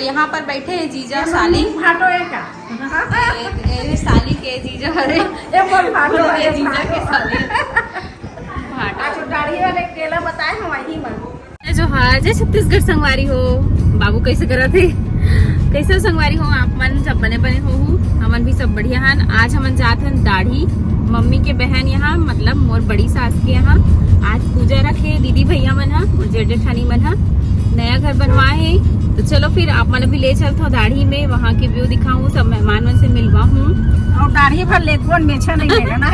और यहाँ पर बैठे हैं जीजा साली फाटो है का साली के जीजा अरे फाटो है जीजा के साली अच्छा दाढ़ी वाले केला बताए हम वही में जो हाँ जय छत्तीसगढ़ संगवारी हो बाबू कैसे करा थे कैसे संगवारी हो आप मन सब बने बने हो हमन भी सब बढ़िया हन। आज हमन जात हन दाढ़ी मम्मी के बहन यहाँ मतलब मोर बड़ी सास के यहाँ आज पूजा रखे दीदी भैया मन हा और जेठ जेठानी मन हा नया घर बनवाए है। तो चलो फिर आप मन भी ले चलता हूँ दाढ़ी में वहाँ के व्यू दिखाऊँ सब मेहमान मन से मिलवा हूँ और दाढ़ी भर ले कौन बेचा नहीं लेगा ना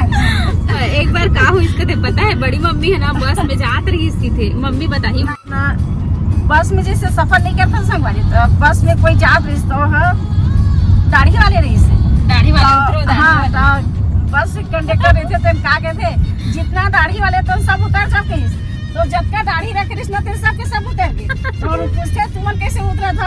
एक बार का हुई इसका तो पता है बड़ी मम्मी है ना बस में जात रही इसकी थे मम्मी बताइए बस में जैसे सफर नहीं करता संगवारी तो बस में कोई जात रही तो दाढ़ी वाले रही से दाढ़ी वाले हाँ तो बस कंडक्टर रहते तो का कहते जितना दाढ़ी वाले तो सब उतर सके तो जब का दाढ़ी रख रही ना तो सब उतर गए और पूछते तुमन कैसे उतरा था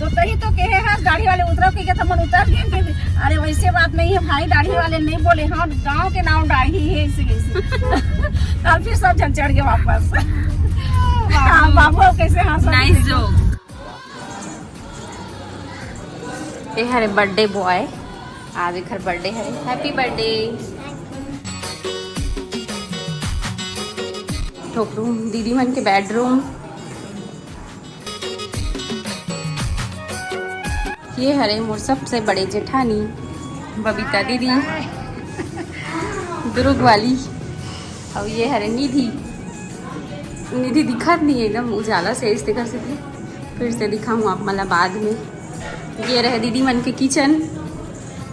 तो तही तो कहे है दाढ़ी वाले उतरा के तो मन उतर गए। अरे वैसे बात नहीं है भाई दाढ़ी वाले नहीं बोले हाँ गाँव के नाम दाढ़ी है इसी तब फिर सब जन चढ़ गए वापस बाबू कैसे हाँ नाइस जोक। ये हरे बर्थडे बॉय आज घर बर्थडे है हैप्पी बर्थडे रूम दीदी मन के बेडरूम ये हरे मोर सबसे बड़े जेठानी बबीता दीदी दुर्ग वाली और ये हरे निधि निधि दिखत नहीं एकदम उजाला से इस दिखा से फिर से दिखाऊँ आप मला बाद में। ये रहे दीदी मन के किचन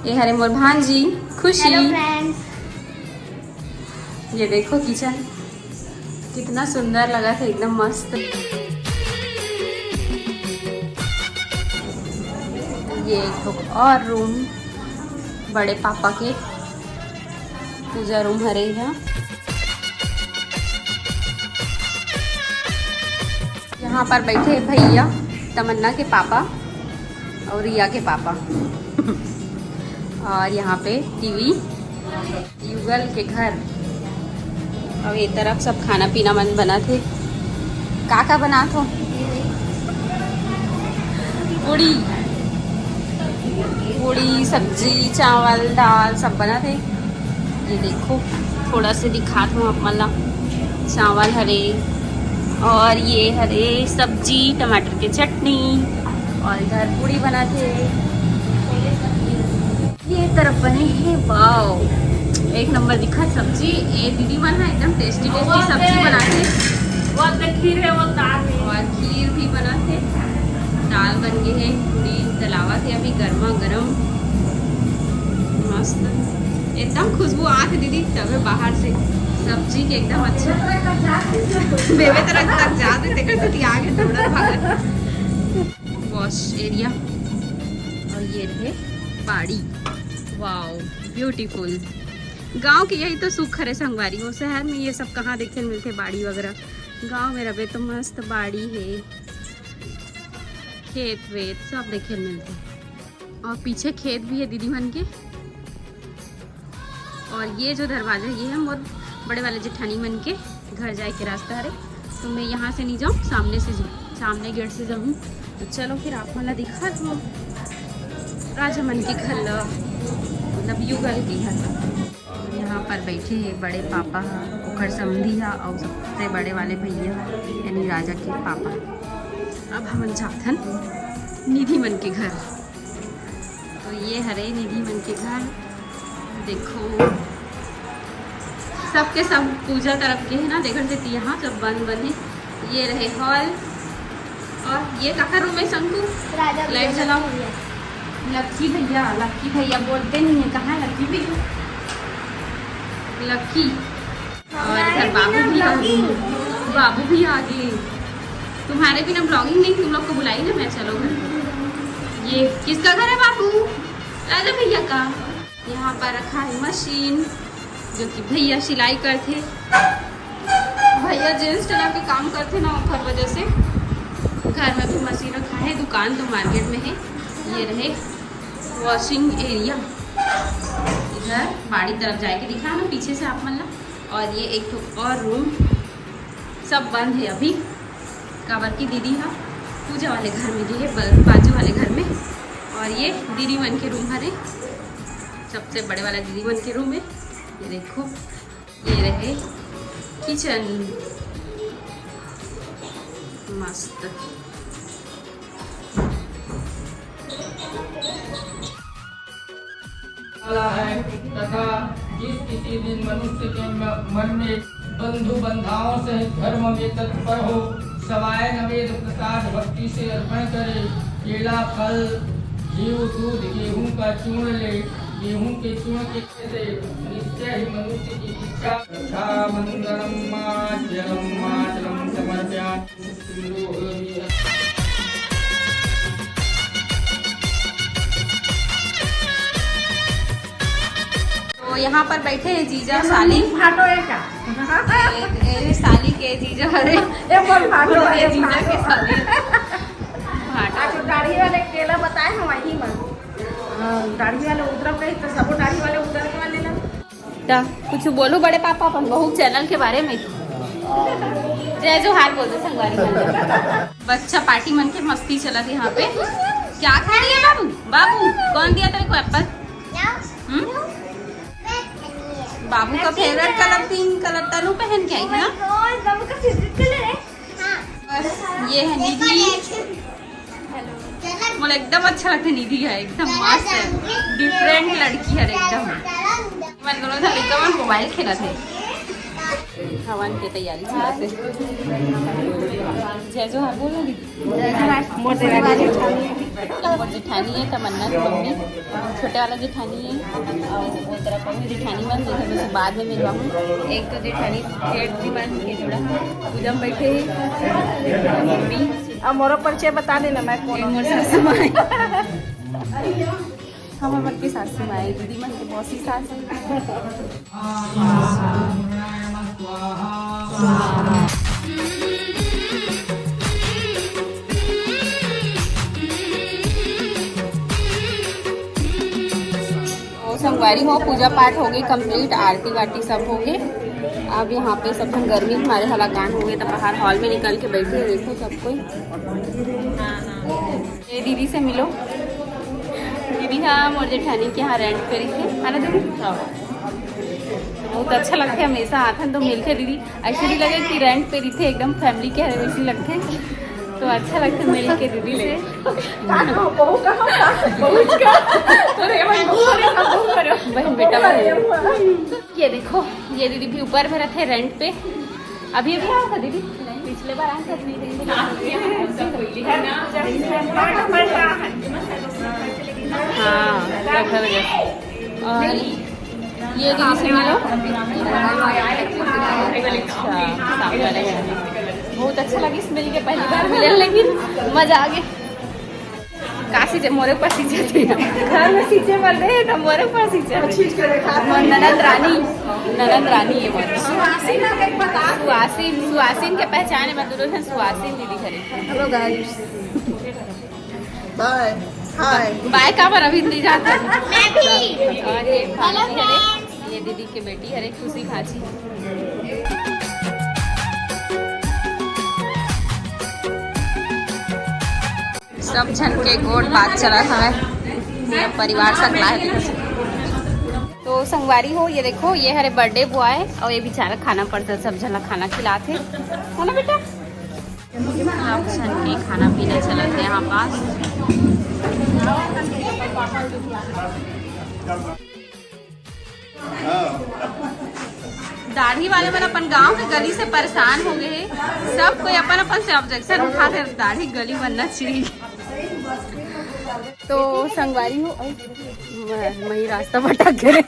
ये हरे मोर भांजी खुशी ये देखो किचन कितना सुंदर लगा था एकदम मस्त। ये एक और रूम बड़े पापा के पूजा रूम हरे है। यहाँ पर बैठे भैया तमन्ना के पापा और रिया के पापा और यहाँ पे टीवी युगल के घर और ये तरफ सब खाना पीना मन बना थे का बना थो पूड़ी पूड़ी सब्जी चावल दाल सब बना थे। ये देखो थोड़ा से दिखा दूँ आप मला चावल हरे और ये हरे सब्जी टमाटर की चटनी और इधर पूड़ी बना थे। ये तरफ बने हैं वाओ एक नंबर दिखा सब्जी ये दीदी मन है एकदम टेस्टी टेस्टी सब्जी बनाते वो खीर है वो दाल है और खीर भी बनाते दाल बन गए है पूरी तलावा थे अभी गर्मा गर्म मस्त एकदम खुशबू आती दीदी तब बाहर से सब्जी के एकदम अच्छा बेबे तरह तक जाते देखते आगे थोड़ा भागत वॉश एरिया और ये रहे बाड़ी वाओ ब्यूटीफुल। गांव की यही तो सुख है संगवारी हो शहर में ये सब कहाँ देखे मिलते बाड़ी वगैरह गांव में रहे तो मस्त बाड़ी है खेत वेत सब देखे मिलते और पीछे खेत भी है दीदी मन के। और ये जो दरवाजा ये है मोर बड़े वाले जेठानी मन के घर जाए के रास्ता है तो मैं यहाँ से नहीं जाऊँ सामने गेट से जाऊँ। तो चलो फिर आप मला दिखा दो राजा मन के घर मतलब युगल की घर। यहाँ पर बैठे हैं बड़े पापा ओखर समधी है और सबसे बड़े वाले भैया यानी राजा के पापा। अब हम जाथन निधि मन के घर तो ये हरे निधि मन के घर देखो सबके सब पूजा तरफ के है ना देखने से यहाँ सब बंद है। ये रहे हॉल और ये काका रूम है शंकु लाइट जलाओ लक्की भैया बोलते नहीं है कहाँ लक्की भैया लक्की और इधर बाबू भी आ गए तुम्हारे बिना ब्लॉगिंग नहीं तुम लोग को बुलाई ना मैं चलो घर। ये किसका घर है बाबू राजा भैया का। यहाँ पर रखा है मशीन जो कि भैया सिलाई करते भैया जेंट्स टेलर के काम करते ना हर वजह से घर में भी मशीन रखा है दुकान तो मार्केट में है। ये रहे वॉशिंग एरिया इधर बाड़ी तरफ जाके दिखा ना पीछे से आप मतलब। और ये एक तो और रूम सब बंद है अभी काबर की दीदी है पूजा वाले घर में जो है बाजू और ये दीदी मन के रूम हरे, सबसे बड़े वाला दीदी मन के रूम है। ये देखो, ये रहे किचन, मस्त। है तथा जिस किसी दिन मनुष्य के मन में बंधु बंधाओं से धर्म में तत्पर हो, सवाय नवेद प्रसाद भक्ति से अर्पण करे। केला, फल, घी, दूध, गेहूं का चूर्ण ले। गेहूं के चूर्ण के से निश्चय ही मनुष्य की इच्छा रक्षा मंगलम मातरम समर्पयामि। तो यहाँ पर बैठे हैं जीजा साली, फाटो है क्या? ये साली के जीजा हरे, ये बोल फाटो है ये जीजा के साली। तो दाढ़ी वाले केला बताए हम वही में दाढ़ी वाले उतर गए तो सब दाढ़ी वाले उतर के वाले ना। कुछ बोलो बड़े पापा अपन बहू चैनल के बारे में। जय जोहार बोल दो संगवारी मन। बच्चा पार्टी मन के मस्ती चला थी यहाँ पे। क्या खा रही है बाबू? बाबू कौन दिया तेरे को एप्पल? बाबू का फेवरेट कलर पिंक कलर तनु पहन के आई है ना। बाबू का फेवरेट कलर है। बस ये है निधि, मुझे एकदम अच्छा लगता है। निधि है एकदम मस्त है, डिफरेंट लड़की है एकदम। मैं दोनों था एकदम मोबाइल खेला थे, हवन की तैयारी चला थे। जय जोहार बोलोगी? मोर जेठानी है, तमन्ना की मम्मी, छोटे वाला जेठानी है और वो तरफ बहू जेठानी मन में बाद में मिलवाऊँ। एक तो जेठानी जेठ जी मन के जोड़ा पूजम बैठे मम्मी। अब मोरा परिचय बता देना मैं कौन मोर सासू माँ हम हमारे की सासू माँ है, दीदी मन के मौसी सास संगवारी हो। पूजा पाठ हो गई कंप्लीट, आरती वारती सब हो गए। अब यहाँ पे सब जन गर्मी हमारे हलाकान हो गए तो बाहर हॉल में निकल के बैठे। देखो सब कोई। ये दीदी से मिलो। दीदी हाँ मोर जेठानी के यहाँ रेंट पे रही थे, है ना दीदी? बहुत अच्छा लगता है, हमेशा आथन तो मिलते दीदी। ऐसे भी लगे कि रेंट पे रही थे, एकदम फैमिली के हरे वैसे लगते, तो अच्छा लगता है मिल के दीदी से। बहन बेटा ये देखो, ये दीदी भी ऊपर में रहते रेंट पे। अभी अभी आया था दीदी, पिछले बार आया था। हाँ और ये दीदी से मिलो। बहुत अच्छा लगी इस मिल के, पहली बार मिले लेकिन मजा आ गया। काशी से मोरे पर सींचे थे, घर में सींचे मर रहे हैं, मोरे पर सींचे। ननद रानी है मोरे। सुहासिन के पहचान है, मैं दोनों सुहासिन दीदी करे। Hello guys, bye hi bye का पर अभी नहीं जाता। मैं भी। और ये भाभी हरे, ये दीदी की बेटी हरे खुशी भाजी। सब जन के गोड़ बात चला था, परिवार सकला है। तो संगवारी हो, ये देखो ये हरे बर्थडे बॉय और ये बेचारा खाना पड़ता, सब जना खाना खिलाते हो ना बेटा। सब जन के खाना पीना चला थे यहाँ पास। दाढ़ी वाले मन अपन गांव के गली से परेशान हो गए हैं। सब कोई अपन अपन से ऑब्जेक्शन उठाते, दाढ़ी गली बनना चाहिए। तो संगवारी हो, वही रास्ता भटक गए।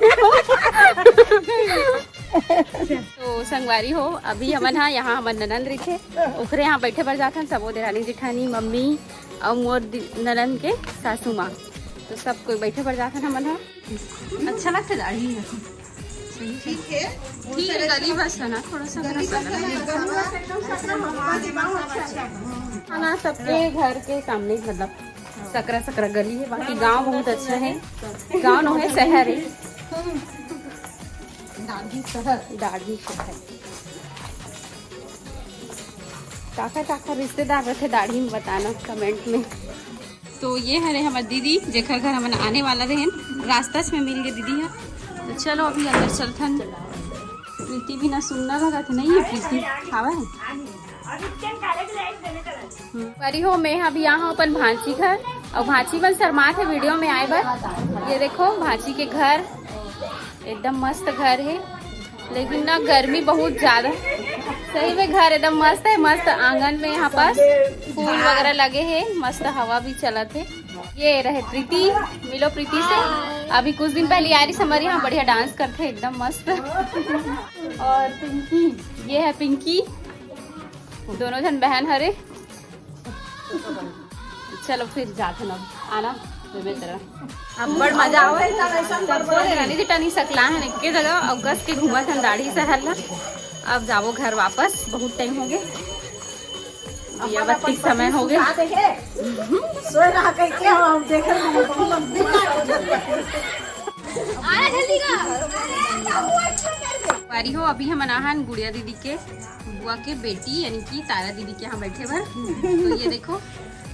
तो संगवारी हो, अभी हमन यहाँ हमन ननंद रखे ओकरे यहाँ बैठे पर जाथन सबो देरानी जेठानी मम्मी और मोर ननंद के सासू माँ, तो सब कोई बैठे पर जाथन हमन। अच्छा लगता दाढ़ी ठीक है गली बस है ना, थोड़ा सा खाना सबके घर के सामने, मतलब सकरा सकरा गली है। बाकी गांव बहुत अच्छा है, गांव न है शहर है, दाढ़ी शहर। ताका ताका रिश्तेदार रखे दाढ़ी में बताना कमेंट में। तो ये हरे हमारे दीदी जेकर घर हमन आने वाला रहे, रास्ता में मिल गए दीदी है। तो चलो अभी अंदर चलथन। प्रीति भी ना सुनना लगा था, नहीं है प्रीति खावा है। परी हो मैं अभी यहाँ अपन भांची घर और भांची बन शर्मा थे वीडियो में आए बार। ये देखो भांची के घर एकदम मस्त घर है, लेकिन ना गर्मी बहुत ज्यादा। सही में घर एकदम मस्त है, मस्त आंगन में यहाँ पास फूल वगैरह लगे हैं, मस्त हवा भी चलत है। ये रहे प्रीति, मिलो प्रीति से। अभी कुछ दिन पहले आ रही हमारे यहाँ बढ़िया डांस करते हैं एकदम मस्त। और पिंकी, ये है पिंकी, दोनों जन बहन हरे। चलो फिर जाते न आना अब बड़ मजा आवे टनी सकला है के जगह अगस्त के घूमा थन दाढ़ी शहर ला। अब जाओ घर वापस, बहुत टाइम हो गए, दिया बत्ती समय हो गया। पारी हो अभी हम अनाहन गुड़िया दीदी के बुआ के बेटी यानी कि तारा दीदी के यहाँ बैठे भर। तो ये देखो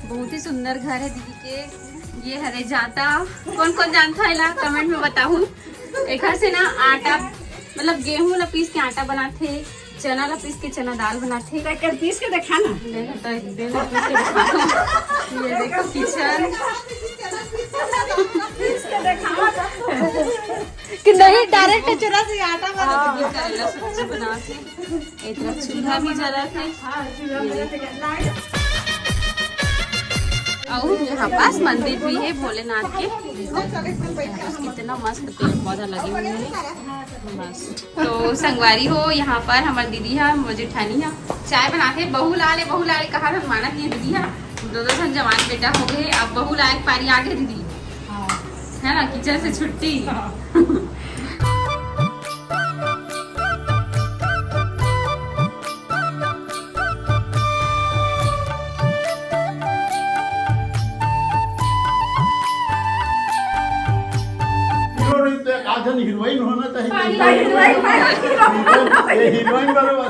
बहुत ही सुंदर घर है दीदी के। ये हरे जाता, कौन कौन जानता है ला कमेंट में बताऊं। एक से ना आटा मतलब गेहूं ला पीस के आटा बनाते, चना ला पीस के चना दाल बनाते। पीस के देखा ना, ये देखो किचन कि नहीं डायरेक्ट चूल्हा से आटा करेला सब्जी बनाते, इतना चूल्हा भी जला थे। और यहाँ पास मंदिर भी है भोलेनाथ के, कितना मस्त पेड़ पौधा लगे हुए हैं मस्त। तो संगवारी हो यहाँ पर हमारी दीदी है, मुझे ठानी है, चाय बनाते। बहू लाले कहा था माना नहीं दीदी है, दो जन जवान बेटा हो गए, अब बहू लाए पारी आ गए दीदी है ना, किचन से छुट्टी। हीरोइन होना चाहिए, हीरोइन बरोबर